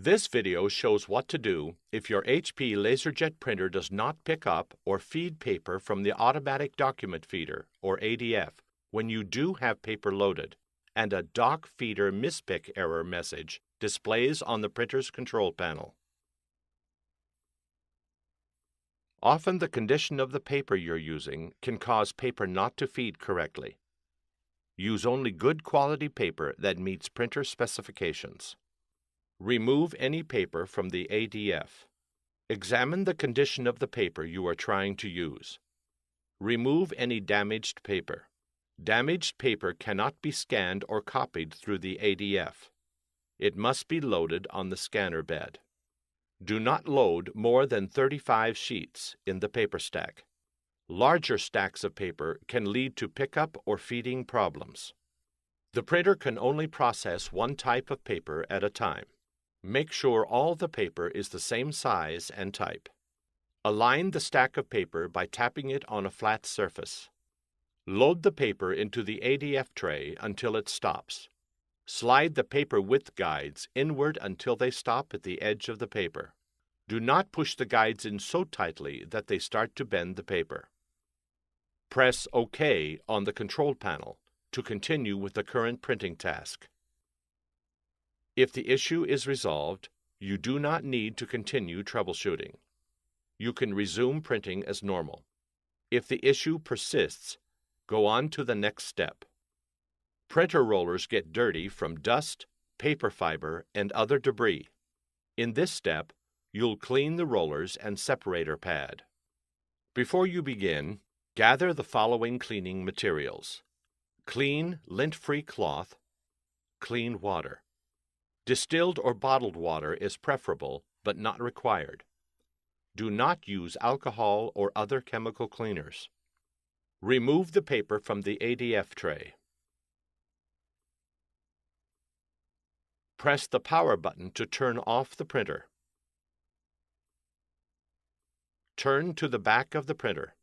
This video shows what to do if your HP LaserJet printer does not pick up or feed paper from the automatic document feeder, or ADF, when you do have paper loaded, and a doc feeder mispick error message displays on the printer's control panel. Often the condition of the paper you're using can cause paper not to feed correctly. Use only good quality paper that meets printer specifications. Remove any paper from the ADF. Examine the condition of the paper you are trying to use. Remove any damaged paper. Damaged paper cannot be scanned or copied through the ADF. It must be loaded on the scanner bed. Do not load more than 35 sheets in the paper stack. Larger stacks of paper can lead to pickup or feeding problems. The printer can only process one type of paper at a time. Make sure all the paper is the same size and type. Align the stack of paper by tapping it on a flat surface. Load the paper into the ADF tray until it stops. Slide the paper width guides inward until they stop at the edge of the paper. Do not push the guides in so tightly that they start to bend the paper. Press OK on the control panel to continue with the current printing task. If the issue is resolved, you do not need to continue troubleshooting. You can resume printing as normal. If the issue persists, go on to the next step. Printer rollers get dirty from dust, paper fiber, and other debris. In this step, you'll clean the rollers and separator pad. Before you begin, gather the following cleaning materials: clean, lint-free cloth, clean water. Distilled or bottled water is preferable, but not required. Do not use alcohol or other chemical cleaners. Remove the paper from the ADF tray. Press the power button to turn off the printer. Turn to the back of the printer.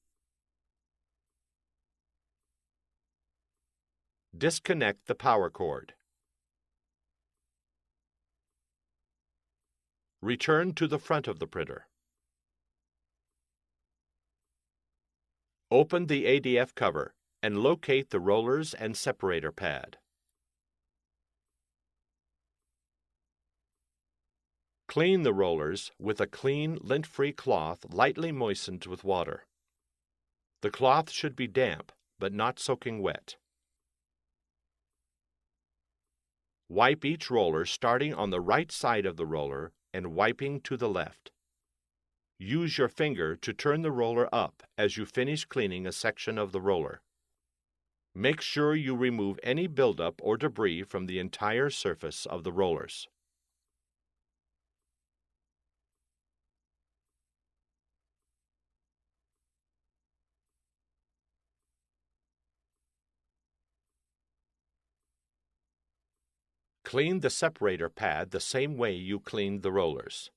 Disconnect the power cord. Return to the front of the printer. Open the ADF cover and locate the rollers and separator pad. Clean the rollers with a clean, lint-free cloth lightly moistened with water. The cloth should be damp, but not soaking wet. Wipe each roller starting on the right side of the roller and wiping to the left. Use your finger to turn the roller up as you finish cleaning a section of the roller. Make sure you remove any buildup or debris from the entire surface of the rollers. Clean the separator pad the same way you cleaned the rollers.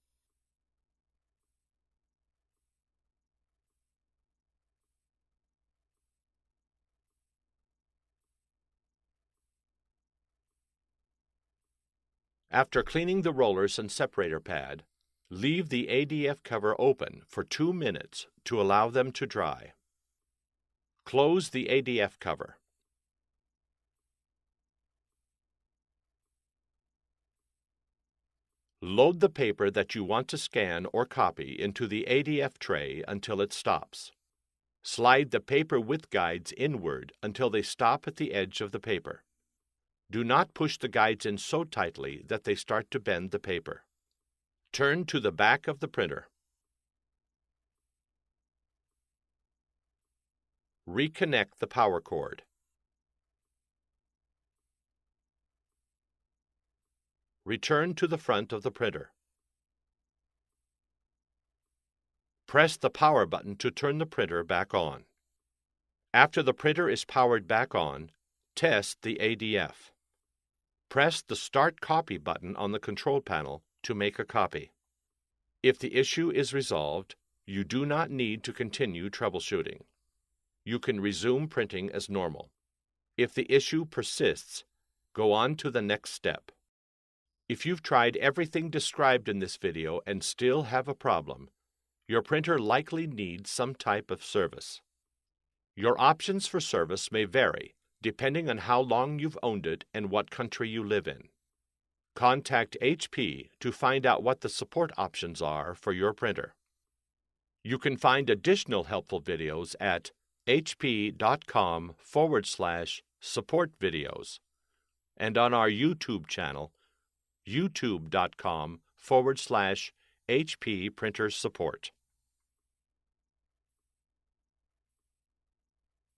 After cleaning the rollers and separator pad, leave the ADF cover open for 2 minutes to allow them to dry. Close the ADF cover. Load the paper that you want to scan or copy into the ADF tray until it stops. Slide the paper width guides inward until they stop at the edge of the paper. Do not push the guides in so tightly that they start to bend the paper. Turn to the back of the printer. Reconnect the power cord. Return to the front of the printer. Press the power button to turn the printer back on. After the printer is powered back on, test the ADF. Press the Start Copy button on the control panel to make a copy. If the issue is resolved, you do not need to continue troubleshooting. You can resume printing as normal. If the issue persists, go on to the next step. If you've tried everything described in this video and still have a problem, your printer likely needs some type of service. Your options for service may vary depending on how long you've owned it and what country you live in. Contact HP to find out what the support options are for your printer. You can find additional helpful videos at hp.com/support videos and on our YouTube channel, youtube.com/HP Printer Support.